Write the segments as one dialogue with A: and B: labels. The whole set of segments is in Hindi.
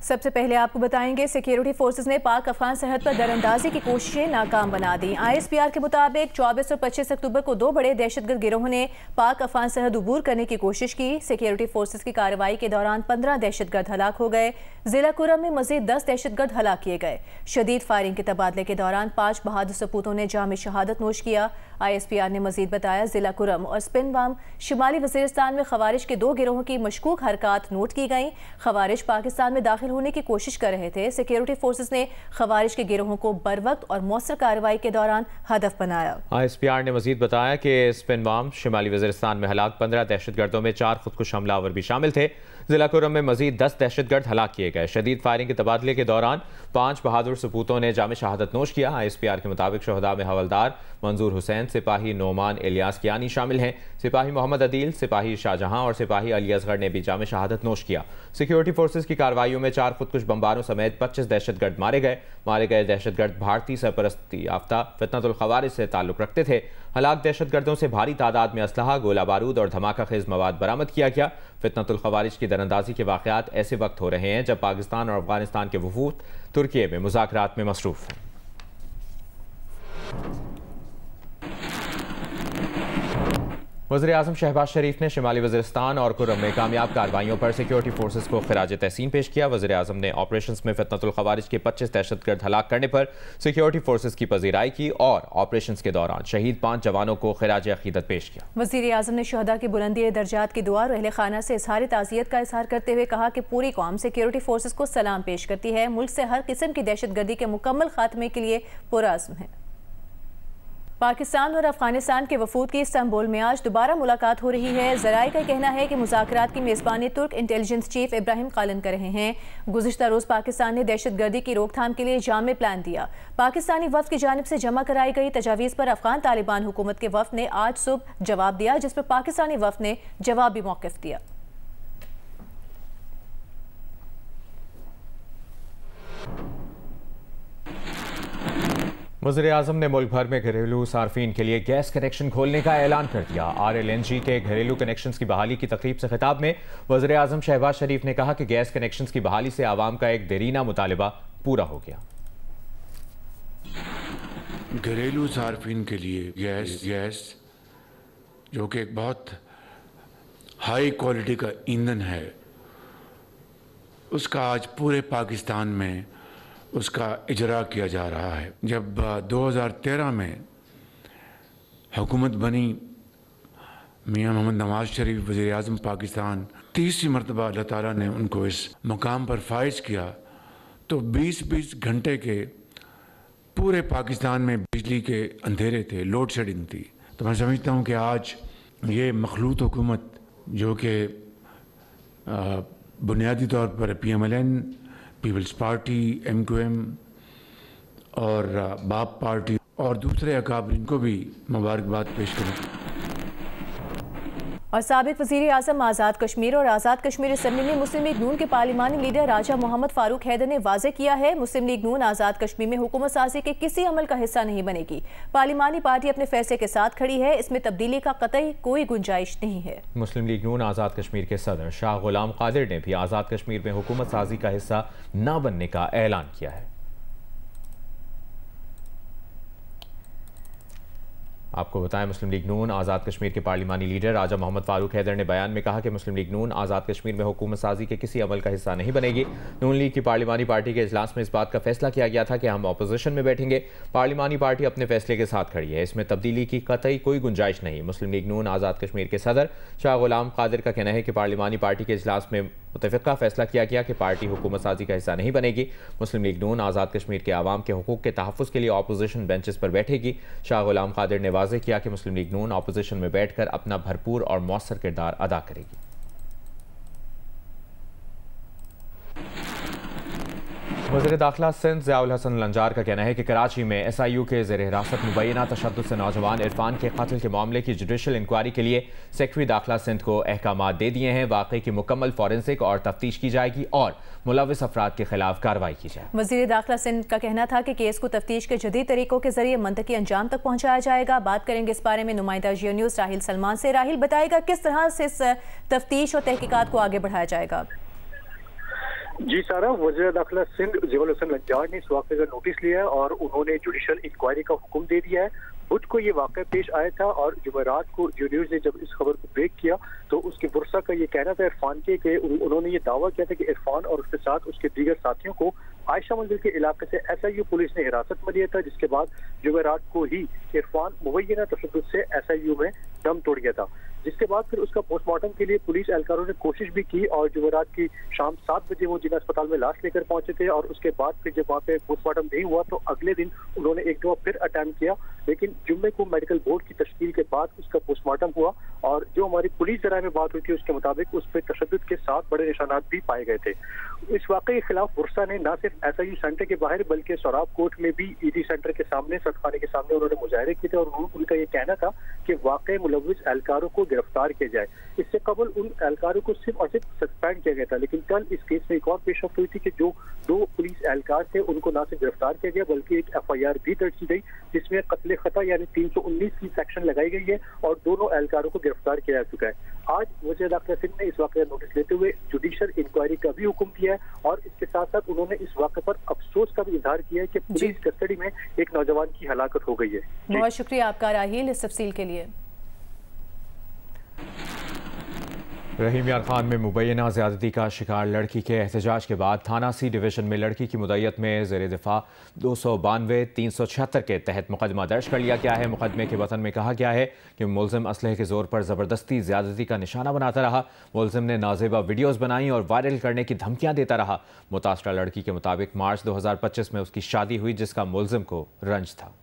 A: सबसे पहले आपको बताएंगे, सिक्योरिटी फोर्सेस ने पाक अफगान सरहद पर दरअंदाजी की कोशिशें नाकाम बना दी। ISPR के मुताबिक 24 और 25 अक्टूबर को दो बड़े दहशतगर्द गिरोहों ने पाक अफगान सरहद अबूर करने की कोशिश की। सिक्योरिटी फोर्सेस की कार्रवाई के दौरान 15 दहशतगर्द हलाक हो गए। जिला कुरम में मजीद 10 दहशतगर्द हलाक किए गए। शदीद फायरिंग के तबादले के दौरान 5 बहादुर सपूतों ने जाम शहादत नोश किया। ISPR ने मजीद बताया, जिला कुरम और स्पिनवाम शिमाली वजीरिस्तान में खवारिज के 2 गिरोहों की मशकूक हरकत नोट की गई। खवारिज पाकिस्तान में दाखिल होने की कोशिश कर रहे थे। सिक्योरिटी फोर्सेस ने खवारिज के गिरोहों को बरवक्त और मौसर कार्रवाई के दौरान हदफ बनाया।
B: ISPR ने मजीद बताया कि स्पिनवाम शिमाली वजीरिस्तान में हलाक 15 दहशतगर्दों में 4 खुदकुश हमलावर भी शामिल थे। जिला कुरम में मजीद 10 दहशतगर्द हलाक किए गए। शदीद फायरिंग के तबादले के दौरान 5 बहादुर सपूतों ने जाम शहादत नोश किया। ISPR के मुताबिक शहदा में हवलदार मंजूर हुसैन, सिपाही नोमान इलियास कियानी शामिल हैं। सिपाही मोहम्मद अदील, सिपाही शाहजहां और सिपाही अली असगर ने भी जाम शहादत नोश किया। सिक्योरिटी फोर्सेज की कार्रवाइयों में 4 खुदकुश बम्बारों समेत 25 दहशतगर्द मारे गए। मारे गए दहशतगर्द भारतीय सरपरस्ती याफ्ता फितनतुल खवारिज से ताल्लुक रखते थे। हलाक दहशतगर्दों से भारी तादाद में असलहा, गोला बारूद और धमाका खेज मवाद बरामद किया गया। फितनतुल खवारिज की दरअंदाजी के वाक़यात ऐसे वक्त हो रहे हैं जब पाकिस्तान और अफगानिस्तान के वफूद तुर्की में मुज़ाकरात में मसरूफ़ हैं। वज़ीर-ए-आज़म शहबाज शरीफ ने शिमाली वज़ीरिस्तान और कुरम में कामयाब कार्रवाइयों पर सिक्योरिटी फोर्सेस को खिराज तहसीन पेश किया। वज़ीर-ए-आज़म ने ऑपरेशंस में फितनतुल खवारिज के 25 दहशतगर्द हलाक करने पर सिक्योरिटी फोर्सेस की पजीराई की और ऑपरेशंस के दौरान शहीद 5 जवानों को खिराज अकीदत पेश किया।
A: वज़ीर-ए-आज़म ने शहदा की बुलंदी दर्जात की दुआ और अहले खाना से इज़हार ताज़ियत का इज़हार करते हुए कहा कि पूरी कौम सिक्योरिटी फोर्सेस को सलाम पेश करती है। मुल्क से हर किस्म की दहशतगर्दी के मुकम्मल खात्मे के लिए पुरअज़्म है। पाकिस्तान और अफगानिस्तान के वफूद की इस्तांबुल में आज दोबारा मुलाकात हो रही है। ज़राए का कहना है कि मुज़ाकरात की मेज़बानी तुर्क इंटेलिजेंस चीफ इब्राहिम कालिन कर रहे हैं। गुज़िश्ता रोज़ पाकिस्तान ने दहशतगर्दी की रोकथाम के लिए जामे प्लान दिया। पाकिस्तानी वफ़द की जानिब से जमा कराई गई तजावीज़ पर अफगान तालिबान हुकूमत के वफ़द ने आज सुबह जवाब दिया, जिस पर पाकिस्तानी वफ़द ने जवाबी मौक़िफ़ दिया।
B: वज़ीर-ए-आज़म ने मुल्क भर में घरेलू सार्फिन के लिए गैस कनेक्शन खोलने का ऐलान कर दिया। RLNG के घरेलू कनेक्शंस की बहाली की तकरीब से खिताब में वज़ीर-ए-आज़म शहबाज शरीफ ने कहा कि गैस कनेक्शंस की बहाली से आवाम का एक देरीना मुतालिबा पूरा हो गया।
C: घरेलू सार्फिन के लिए गैस जो कि एक बहुत हाई क्वालिटी का ईंधन है, उसका आज पूरे पाकिस्तान में उसका इजरा किया जा रहा है। जब 2013 में हुकूमत बनी, मियां मोहम्मद नवाज शरीफ वज़ीर आज़म पाकिस्तान, तीसरी मरतबा अल्लाह ताला ने उनको इस मुकाम पर फाइज किया, तो 20-20 घंटे के पूरे पाकिस्तान में बिजली के अंधेरे थे, लोड शेडिंग थी। तो मैं समझता हूँ कि आज ये मखलूत हुकूमत जो कि बुनियादी तौर पर PMLN, पीपल्स पार्टी, MQM और बाप पार्टी और दूसरे अकाबरीन को भी मुबारकबाद पेश करें।
A: और साबिक वज़ीर-ए-आज़म आज़ाद कश्मीर और आज़ाद कश्मीर असम्बली में मुस्लिम लीग नून के पार्लिमानी लीडर राजा मोहम्मद फारूक हैदर ने वाज़े किया है, मुस्लिम लीग नून आज़ाद कश्मीर में हुकूमत साजी के किसी अमल का हिस्सा नहीं बनेगी। पार्लिमानी पार्टी अपने फैसले के साथ खड़ी है, इसमें तब्दीली का कतई कोई गुंजाइश नहीं है।
B: मुस्लिम लीग नून आज़ाद कश्मीर के सदर शाह गुलाम कादिर ने भी आज़ाद कश्मीर में हुकूमत साजी का हिस्सा न बनने का ऐलान किया है। आपको बताएं, मुस्लिम लीग नून आज़ाद कश्मीर के पार्लिमानी लीडर राजा मोहम्मद फारूक हैदर ने बयान में कहा कि मुस्लिम लीग नून आज़ाद कश्मीर में हुकूमत साजी के किसी अमल का हिस्सा नहीं बनेगी। नून लीग की पार्लिमानी पार्टी के इजलास में इस बात का फैसला किया गया था कि हम अपोजिशन में बैठेंगे। पार्लिमानी पार्टी अपने फैसले के साथ खड़ी है, इसमें तब्दीली की कतई कोई गुंजाइश नहीं। मुस्लिम लीग नून आज़ाद कश्मीर के सदर शाह गुलाम कादिर का कहना है कि पार्लिमानी पार्टी के इजलास में मुतफ़िक़ा फैसला किया गया कि पार्टी हुकूमत साजी का हिस्सा नहीं बनेगी। मुस्लिम लीग नून आज़ाद कश्मीर के आवाम के हुकूक़ के तहफ़्फ़ुज़ के लिए अपोजिशन बेंचेस पर बैठेगी। शाह गुलाम कादिर ने वाज़ेह किया कि मुस्लिम लीग नून अपोजिशन में बैठकर अपना भरपूर और मौसर किरदार अदा करेगी। वज़ीर दाखिला सिंध ज़ियाउल हसन लंजार का कहना है कि कराची में SIU के ज़ेर हिरासत मुबैना तशद्दुद से नौजवान इरफान के कत्ल के मामले की जुडिशल इंक्वायरी के लिए सेक्रेटरी दाखिला सिंध को अहकामात दे दिए हैं। वाक़े की मुकम्मल फॉरेंसिक और तफ्तीश की जाएगी और मुलविस अफराद के खिलाफ कार्रवाई की जाए।
A: वज़ीर दाखिला सिंध का कहना था कि केस को तफ्तीश के जदीद तरीकों के जरिए मंतकी अंजाम तक पहुँचाया जाएगा। बात करेंगे इस बारे में नुमाइंदा जियो न्यूज़ राहिल सलमान से। राहिल, बताएगा किस तरह से इस तफ्तीश और तहकीकात को आगे बढ़ाया जाएगा?
D: जी सारा, वज़ीर दाखिला सिंध ज़ेवल हुसैन लज्जार ने इस वाक़े का नोटिस लिया है और उन्होंने जुडिशल इंक्वायरी का हुक्म दे दिया है। बुध को ये वाक़या पेश आया था और जुमेरात को जो न्यूज़ ने जब इस खबर को ब्रेक किया तो उसके बुरसा का ये कहना था इरफान के उन्होंने ये दावा किया था कि इरफान और उसके साथ उसके दीगर साथियों को आयशा मंजिल के इलाके से SIU पुलिस ने हिरासत में लिया था, जिसके बाद जुमेरात को ही इरफान मुबैना तशद्दुद से SIU में दम तोड़ गया था। जिसके बाद फिर उसका पोस्टमार्टम के लिए पुलिस एहलकारों ने कोशिश भी की और जुमेरात की शाम 7 बजे वो जिला अस्पताल में लाश लेकर पहुंचे थे और उसके बाद फिर जब वहाँ पे पोस्टमार्टम नहीं हुआ तो अगले दिन उन्होंने एक दफा फिर अटेम्प्ट किया, लेकिन जुम्मे को मेडिकल बोर्ड की तश्कील के बाद उसका पोस्टमार्टम हुआ और जो हमारी पुलिस जराये में बात हुई थी उसके मुताबिक उस पर तशद्दुद के 7 बड़े निशानात भी पाए गए थे। इस वाक़े के खिलाफ बुरसा ने न सिर्फ SIU सेंटर के बाहर बल्कि सोराब कोर्ट में भी ED सेंटर के सामने सटखाने के सामने उन्होंने मुजाहरे किए थे और उनका ये कहना था कि वाकई मुलव्विस एहलकारों को गिरफ्तार किया जाए। इससे कबल उन एहलकारों को सिर्फ और सिर्फ सस्पेंड किया गया था, लेकिन कल इस केस में एक और पेशरफ्त हुई थी कि जो 2 पुलिस एहलकार थे उनको न सिर्फ गिरफ्तार किया गया बल्कि एक FIR भी दर्ज की गई जिसमें कत्ले खता यानी 319 की सेक्शन लगाई गई है और दोनों एहलकारों को गिरफ्तार किया जा चुका है। आज वज़ीर दाखिला सिंध ने इस वाक़े का नोटिस लेते हुए जुडिशल इंक्वायरी का भी हुक्म दिया है और इसके साथ साथ उन्होंने इस वाक़े पर अफसोस का भी इजहार किया है कि पुलिस कस्टडी में एक नौजवान की हलाकत हो गई है।
A: बहुत शुक्रिया आपका राहील इस तफसील के लिए।
B: रहीम यार खान में मुबैना ज़्यादती का शिकार लड़की के एहतजाज के बाद थाना C डिवीज़न में लड़की की मुद्दत में ज़ेर दिफा 292 376 के तहत मुकदमा दर्ज कर लिया गया है। मुकदमे के वतन में कहा गया है कि मुलजिम असलहे के जोर पर ज़बरदस्ती ज़्यादती का निशाना बनाता रहा। मुलजिम ने नाजेबा वीडियोज़ बनाई और वायरल करने की धमकियाँ देता रहा। मुतासरा लड़की के मुताबिक मार्च 2025 में उसकी शादी हुई जिसका मुलजिम को रंज था।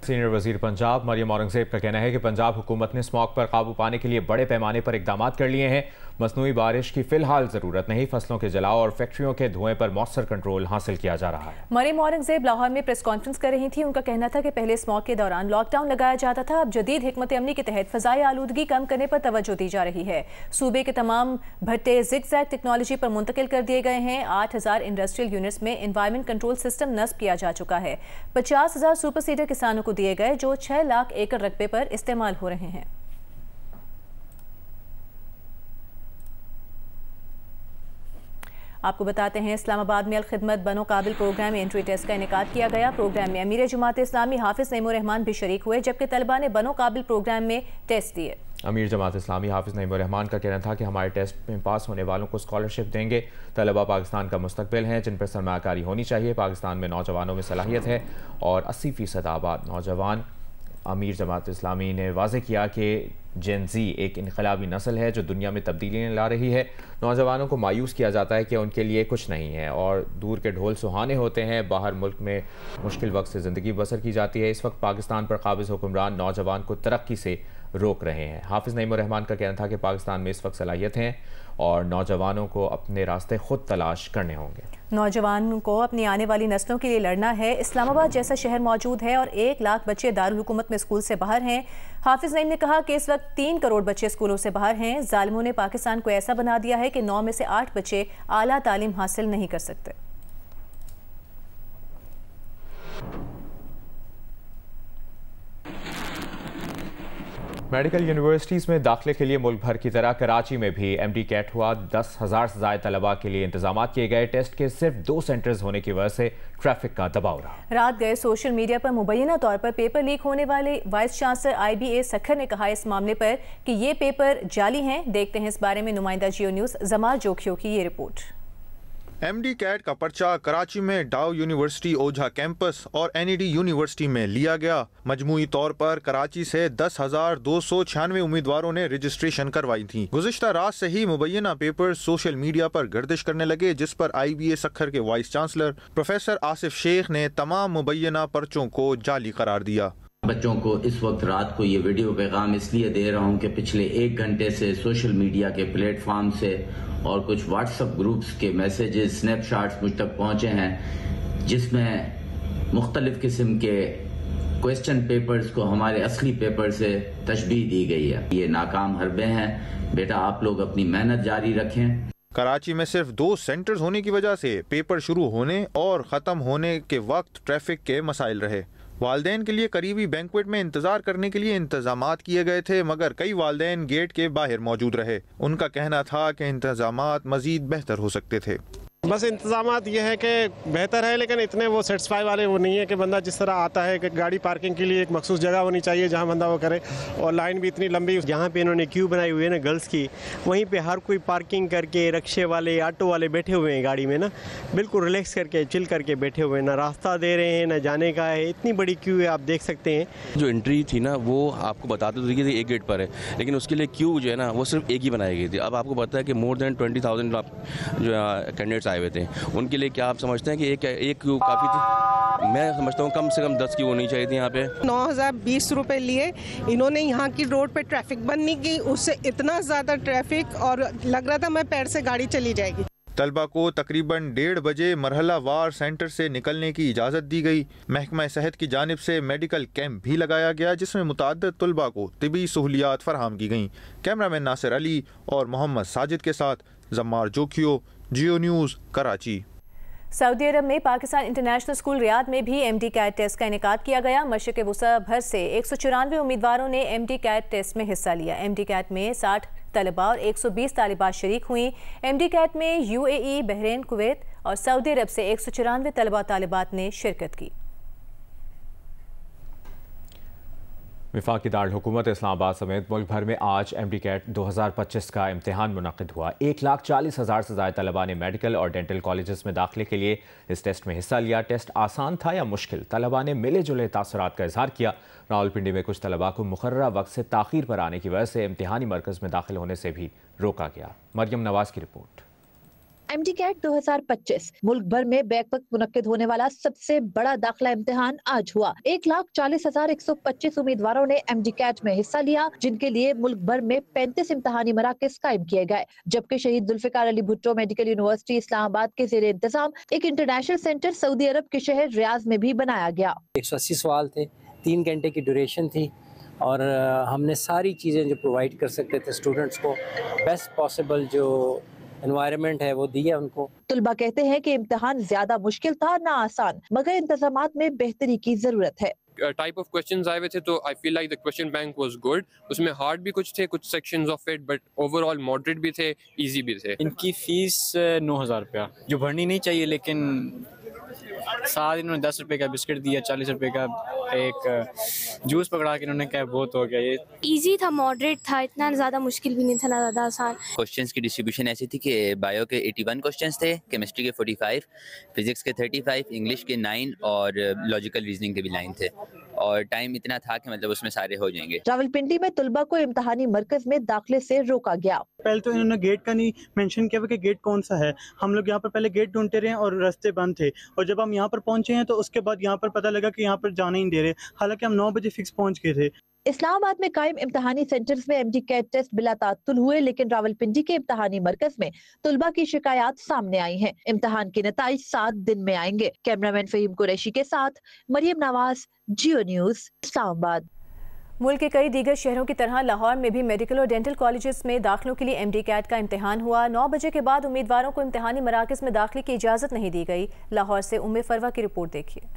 B: सीनियर वजीर पंजाब मरियम औरंगजेब का कहना है कि पंजाब हुकूमत ने स्मॉग पर काबू पाने के लिए बड़े पैमाने पर इकदाम कर लिए हैं। मसनूई बारिश की फिलहाल जरूरत नहीं, फसलों के जलाव और फैक्ट्रियों के धुएं पर मौसर कंट्रोल हासिल किया जा रहा है।
A: मरियम औरंगजेब लाहौर में प्रेस कॉन्फ्रेंस कर रही थी। उनका कहना था कि पहले स्मॉग के दौरान लॉकडाउन लगाया जाता था, अब जदीद हिकमत अमली के तहत फजाई आलूदगी कम करने पर तवज्जो दी जा रही है। सूबे के तमाम भट्टे ज़िगज़ैग टेक्नोलॉजी पर मुंतकिल कर दिए गए हैं। 8000 इंडस्ट्रियल यूनिट्स में एनवायरमेंट कंट्रोल सिस्टम नस्ब किया जा चुका है। 50,000 सुपर सीडर किसानों को दिए गए जो 6 लाख एकड़ रकबे पर इस्तेमाल हो रहे हैं। आपको बताते हैं इस्लामाबाद में अल-खिदमत बनो काबिल प्रोग्राम में एंट्री टेस्ट का इनेकाद किया गया। प्रोग्राम में अमीर जमात इस्लामी हाफिज नईमुर रहमान भी शरीक हुए जबकि तलबा ने बनो काबिल प्रोग्राम में टेस्ट दिए।
B: अमीर जमात इस्लामी हाफिज नईमुर रहमान का कहना था कि हमारे टेस्ट में पास होने वालों को स्कॉलरशिप देंगे। तलबा पाकिस्तान का मुस्तकबिल हैं जिन पर सरमाकारी होनी चाहिए। पाकिस्तान में नौजवानों में सलाहियत है और 80% आबाद नौजवान। अमीर जमात इस्लामी ने वाज़ेह किया कि जेन ज़ी एक इनकलाबी नस्ल है जो दुनिया में तब्दीलियाँ ला रही है। नौजवानों को मायूस किया जाता है कि उनके लिए कुछ नहीं है और दूर के ढोल सुहाने होते हैं। बाहर मुल्क में मुश्किल वक्त से ज़िंदगी बसर की जाती है। इस वक्त पाकिस्तान पर काबिज़ हुक्मरान नौजवान को तरक्की से रोक रहे हैं। हाफिज नईमुर रहमान का कहना था कि पाकिस्तान में इस वक्त सलाहियत हैं और नौजवानों को अपने रास्ते खुद तलाश करने होंगे।
A: नौजवानों को अपनी आने वाली नस्लों के लिए लड़ना है। इस्लामाबाद जैसा शहर मौजूद है और 1 लाख बच्चे दारुल हुकूमत में स्कूल से बाहर हैं। हाफिज नईम ने कहा कि इस वक्त 3 करोड़ बच्चे स्कूलों से बाहर हैं। जालिमों ने पाकिस्तान को ऐसा बना दिया है कि 9 में से 8 बच्चे आला तालीम हासिल नहीं कर सकते।
B: मेडिकल यूनिवर्सिटीज़ में दाखिले के लिए मुल्क भर की तरह कराची में भी MD कैट हुआ। 10,000 से ज़ायद तलबा के लिए इंतजाम किए गए। टेस्ट के सिर्फ 2 सेंटर्स होने की वजह से ट्रैफिक का दबाव रहा। रात
A: गए सोशल मीडिया पर मुबैना तौर पर पेपर लीक होने वाले वाइस चांसलर IBA सखर ने कहा इस मामले पर कि ये पेपर जाली हैं। देखते हैं इस बारे में नुमाइंदा जियो न्यूज़ जमाल जोखियों की ये रिपोर्ट।
E: MD कैट का पर्चा कराची में डाउ यूनिवर्सिटी ओझा कैंपस और NED यूनिवर्सिटी में लिया गया। मजमूई तौर पर कराची से 10,296 उम्मीदवारों ने रजिस्ट्रेशन करवाई थी। गुज़िश्ता रात से ही मुबैना पेपर सोशल मीडिया पर गर्दिश करने लगे जिस पर IBA सखर के vice chancellor professor Asif Shaikh ने तमाम मुबैना पर्चों को जाली करार दिया।
F: बच्चों को इस वक्त रात को ये वीडियो पैगाम इसलिए दे रहा हूँ कि पिछले 1 घंटे से सोशल मीडिया के प्लेटफॉर्म से और कुछ व्हाट्सएप ग्रुप्स के मैसेजेस स्नैपशॉट्स मुझ तक पहुँचे हैं जिसमें मुख्तलिफ किस्म के क्वेश्चन पेपर्स को हमारे असली पेपर से तशबीह दी गई है। ये नाकाम हरबे हैं। बेटा आप लोग अपनी मेहनत जारी रखें।
E: कराची में सिर्फ 2 सेंटर्स होने की वजह से पेपर शुरू होने और ख़त्म होने के वक्त ट्रैफिक के मसाइल रहे। वालिदैन के लिए करीबी बैंक्वेट में इंतजार करने के लिए इंतजामात किए गए थे, मगर कई वालिदैन गेट के बाहर मौजूद रहे। उनका कहना था कि इंतजामात मजीद बेहतर हो सकते थे।
G: बस इंतजामात ये है कि बेहतर है, लेकिन इतने वो सेटिस्फाई वाले वो नहीं है कि बंदा जिस तरह आता है कि गाड़ी पार्किंग के लिए एक मखसूस जगह होनी चाहिए जहां बंदा वो करे, और लाइन भी इतनी लंबी।
H: यहाँ पे इन्होंने क्यू बनाई हुई है ना गर्ल्स की, वहीं पे हर कोई पार्किंग करके रिक्शे वाले ऑटो वाले बैठे हुए हैं गाड़ी में ना, बिल्कुल रिलैक्स करके चिल करके बैठे हुए हैं, ना रास्ता दे रहे हैं ना जाने का है। इतनी बड़ी क्यू है, आप देख सकते हैं।
I: जो एंट्री थी ना वो आपको बताते तो एक गेट पर है, लेकिन उसके लिए क्यू जो है ना वो सिर्फ एक ही बनाई गई थी। अब आपको पता है कि मोर देन 20,000 जो कैंडिडेट्स आए हुए थे, उनके लिए क्या आप समझते हैं कि एक क्यू काफ़ी थी? मैं समझता हूँ कम से कम 10 क्यू होनी चाहिए थी यहाँ पे।
J: 9,020 रुपए लिए इन्होंने। यहाँ की रोड पे ट्रैफिक बंद नहीं की, उससे इतना ज़्यादा ट्रैफिक और लग रहा था मैं पैर से गाड़ी चली जाएगी।
E: तलबा को तकरीबन 1:30 बजे मरहला वार सेंटर से निकलने की इजाज़त दी गई। महकमा सेहत की जानिब से मेडिकल कैंप भी लगाया गया, जिसमें मुतअद्दिद तलबा को तिबी सहूलियात फराहम की गईं। कैमरामैन नासिर अली और मोहम्मद साजिद के साथ जम्मार जोखियो, जियो न्यूज़, कराची।
A: सऊदी अरब में पाकिस्तान इंटरनेशनल स्कूल रियाद में भी MD कैट टेस्ट का इनेकाद किया गया। मशरिक़ वुस्ता भर से 194 उम्मीदवारों ने MD कैट टेस्ट में हिस्सा लिया। MD कैट में 60 तलबा और 120 तालिबात शरीक हुई। MD कैट में UAE, बहरीन, कुवैत और सऊदी अरब से 194 तलबा तालिबात ने शिरकत की।
B: वफाकी दारुल हुकूमत इस्लामाबाद समेत मुल्क भर में आज MD कैट 2025 का इम्तिहान मुनक़िद हुआ। 1,40,000 से ज़्यादा तलबा ने मेडिकल और डेंटल कॉलेजेस में दाखिले के लिए इस टेस्ट में हिस्सा लिया। टेस्ट आसान था या मुश्किल? तलबा ने मिले जुले तासुरात का इजहार किया। रावलपिंडी में कुछ तलबा को मुकर्ररा वक्त से ताख़ीर पर आने की वजह से इम्तिहानी मरकज़ में दाखिल होने से भी रोका गया। मरियम नवाज की रिपोर्ट।
K: MD कैट 2025 मुल्क भर में बैक वक्त मुनक्किद होने वाला सबसे बड़ा दाखिला इम्तिहान आज हुआ। 1,40,125 उम्मीदवारों ने MD कैट में हिस्सा लिया, जिनके लिए मुल्क भर में 35 इम्तिहानी मराकज़ कायम किए गए, जबकि शहीद जुल्फ़िकार अली भुट्टो मेडिकल यूनिवर्सिटी इस्लामाबाद के ज़ेरे इंतजाम एक इंटरनेशनल सेंटर सऊदी अरब के शहर रियाद में भी बनाया गया।
L: 180 सवाल थे, 3 घंटे की ड्यूरेशन थी और हमने सारी चीज़ें जो प्रोवाइड कर सकते थे स्टूडेंट्स को, बेस्ट पॉसिबल जो एनवायरनमेंट है वो दिया उनको।
K: तलबा कहते हैं कि इम्तिहान ज्यादा मुश्किल था ना आसान, मगर इंतजामात में बेहतरी की जरूरत है।
M: टाइप ऑफ क्वेश्चंस आए हुए थे तो I feel like the question bank was good. उसमें हार्ड भी कुछ थे, कुछ sections of it, but overall moderate भी थे, इजी भी थे।
N: इनकी फीस 9,000 रुपया जो भरनी नहीं चाहिए, लेकिन साथ इन्होंने 10 रुपए का बिस्किट दिया, 40 रुपए का एक जूस पकड़ा के इन्होंने कहा बहुत हो गया। ये इजी
O: था, मॉडरेट था, इतना ज़्यादा मुश्किल भी नहीं था, ना ज़्यादा आसान।
P: क्वेश्चंस की डिस्ट्रीब्यूशन ऐसी थी कि बायो के 81 क्वेश्चंस थे, केमिस्ट्री के 45, फिजिक्स के 35, इंग्लिश के 9 और लॉजिकल रीजनिंग के भी 9 थे, और टाइम इतना था कि मतलब उसमें सारे हो जाएंगे।
K: रावलपिंडी में तलबा को इम्तिहानी मरकज में दाखिले से रोका गया।
Q: पहले तो इन्होंने गेट का नहीं मेंशन किया कि गेट कौन सा है। हम लोग यहाँ पर पहले गेट ढूंढते रहे और रास्ते बंद थे, और जब हम यहाँ पर पहुंचे हैं तो उसके बाद यहाँ पर पता लगा कि यहाँ पर जाने ही दे रहे, हालांकि हम 9 बजे फिक्स पहुंच गए थे।
K: इस्लामाबाद में कायम इम्तिहानी सेंटर्स में MD कैट टेस्ट बिला तात्तुल हुए, लेकिन रावलपिंडी के इम्तिहानी मरकज में तलबा की शिकायत सामने आई हैं। इम्तिहान के नतीजे 7 दिन में आएंगे। कैमरामैन फहीम कुरैशी के साथ मरियम नवाज, जियो न्यूज़, इस्लामाबाद।
A: मुल्क के कई दीगर शहरों की तरह लाहौर में भी मेडिकल और डेंटल कॉलेजेस में दाखिलों के लिए MD कैट का इम्तिहान हुआ। 9 बजे के बाद उम्मीदवारों को इम्तिहानी मराकज़ में दाखिले की इजाज़त नहीं दी गई। लाहौर से उम्मे फरवा की रिपोर्ट देखिए।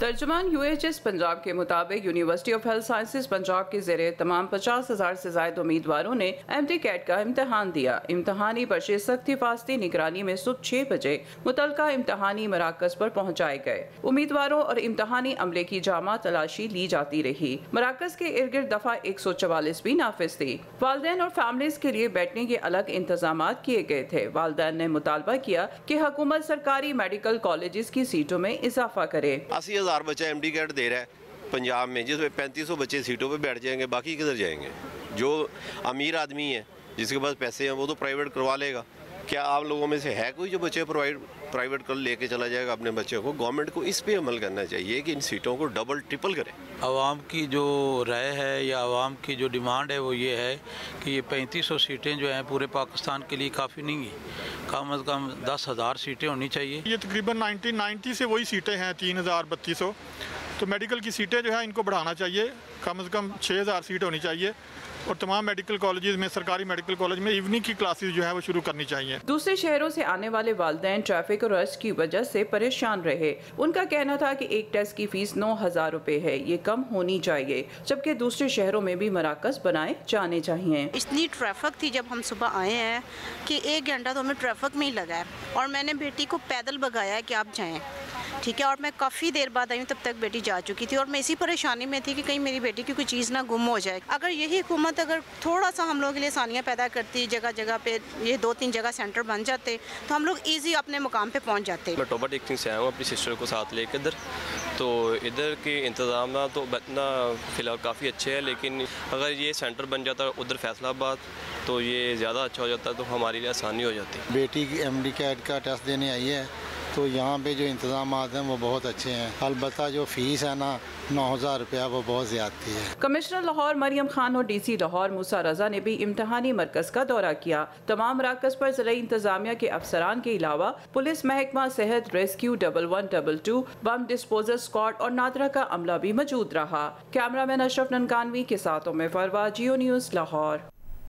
R: तर्जुमान UHS पंजाब के मुताबिक university of health sciences Punjab के ज़रिए तमाम 50,000 से ज़ायद उम्मीदवारों ने MD कैट का इम्तहान दिया। इम्तहानी पर्चे सख्त हिफाजती निगरानी में सुबह 6 बजे मुतलका इम्तहानी मराकज़ पर पहुँचाए गए। उम्मीदवारों और इम्तहानी अमले की जामा तलाशी ली जाती रही। मराकज़ के इर्द गिर्द दफ़ा 144 भी नाफिज थी। वालिदैन और फैमिलीज के लिए बैठने के अलग इंतजाम किए गए थे। वालिदैन ने मुतालबा किया कि हुकूमत सरकारी मेडिकल कॉलेजेस की सीटों में इजाफा करे।
S: 80,000 बच्चा MD कैट दे रहा है पंजाब में, जिसमें 3500 बच्चे सीटों पे बैठ जाएंगे, बाकी किधर जाएंगे? जो अमीर आदमी है जिसके पास पैसे हैं वो तो प्राइवेट करवा लेगा। क्या आप लोगों में से है कोई जो बच्चे प्राइवेट कर लेके चला जाएगा अपने बच्चे को? गवर्नमेंट को इस पे अमल करना चाहिए कि इन सीटों को डबल ट्रिपल करें।
T: आवाम की जो राय है या आवाम की जो डिमांड है वो ये है कि ये 3500 सीटें जो हैं पूरे पाकिस्तान के लिए काफ़ी नहीं है, कम अज़ कम 10,000 सीटें होनी चाहिए।
U: ये तकरीबन 1990 से वही सीटें हैं 3,3200, तो मेडिकल की सीटें जो है इनको बढ़ाना चाहिए, कम से कम 6000 सीट होनी चाहिए और तमाम मेडिकल कॉलेजेस में, सरकारी मेडिकल कॉलेज में इवनिंग की क्लासेस जो है वो शुरू करनी चाहिए।
R: दूसरे शहरों से आने वाले वालिदैन ट्रैफिक और रश की वजह से परेशान रहे। उनका कहना था कि एक टेस्ट की फीस 9000 रुपए है, ये कम होनी चाहिए, जबकि दूसरे शहरों में भी मराकज बनाए जाने चाहिए।
V: इतनी ट्रैफिक थी जब हम सुबह आए हैं कि 1 घंटा तो हमें ट्रैफिक में ही लगा है और मैंने बेटी को पैदल भगाया है कि आप जाएं, ठीक है। और मैं काफ़ी देर बाद आई हूँ, तब तक बेटी जा चुकी थी और मैं इसी परेशानी में थी कि कहीं मेरी बेटी की कोई चीज़ ना गुम हो जाए। अगर यही हुकूमत अगर थोड़ा सा हम लोगों के लिए आसानियाँ पैदा करती, जगह जगह पे ये 2-3 जगह सेंटर बन जाते तो हम लोग ईजी अपने मुकाम पे पहुँच जाते।
W: मैं टोबा टेक्निंग से आया हूँ अपनी सिस्टर को साथ लेकर इधर, तो इधर के इंतज़ाम तो इतना फ़िलहाल काफ़ी अच्छे हैं, लेकिन अगर ये सेंटर बन जाता है उधर फैसलाबाद तो ये ज़्यादा अच्छा हो जाता, तो हमारे लिए आसानी हो जाती।
X: बेटी की MD कैट का टेस्ट देने आई है, तो यहाँ पे जो इंतजाम हैं वो बहुत अच्छे हैं। अलबत्ता जो फीस है ना 9000 रुपया वो बहुत ज़्यादती है।
R: कमिश्नर लाहौर मरियम खान और DC लाहौर मूसा रजा ने भी इम्तहानी मरकज का दौरा किया। तमाम मराकज पर जिला इंतजामिया के अफसरान के अलावा पुलिस महकमा सेहत, रेस्क्यू 1122, बम डिस्पोजल स्क्वाड और नादरा का अमला भी मौजूद रहा। कैमरामैन अशरफ ननकानवी के साथ में फरवा, जियो न्यूज़ लाहौर।